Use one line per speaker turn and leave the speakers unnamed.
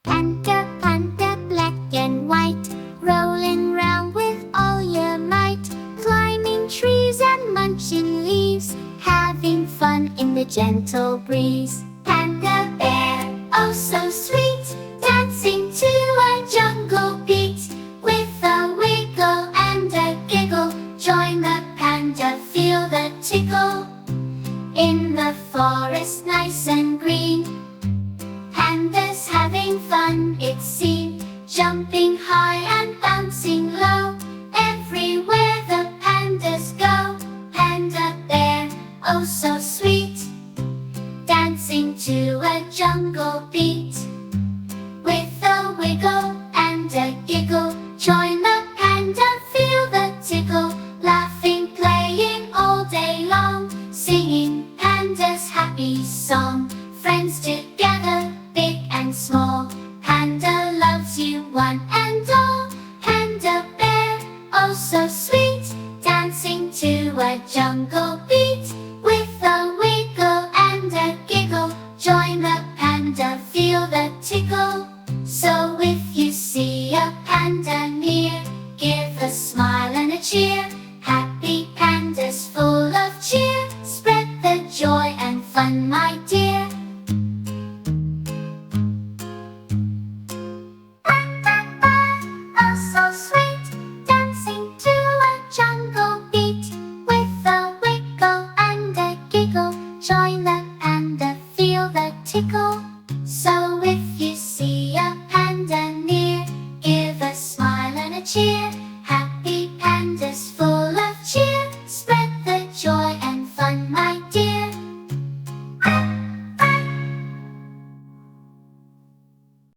Panda, panda, black and white, rolling round with all your might, climbing trees and munching leaves, having fun in the gentle breeze. Panda bear, oh so sweet, dancing to a jungle beat, with a wiggle and a giggle. Join the panda, feel the tickle, in the forest nice and green. Pandas having fun it seems, jumping high and bouncing low. Everywhere the pandas go, panda bear, oh so sweet, dancing to a jungle beat, with a wiggle and a giggle. Join the panda, feel the tickle, laughing, playing all day long, singing panda's happy song. Friends together, big and small, panda loves you one and all. Panda bear, oh so sweet, dancing to a jungle beat, with a wiggle and a giggle. Join the panda, feel the tickle,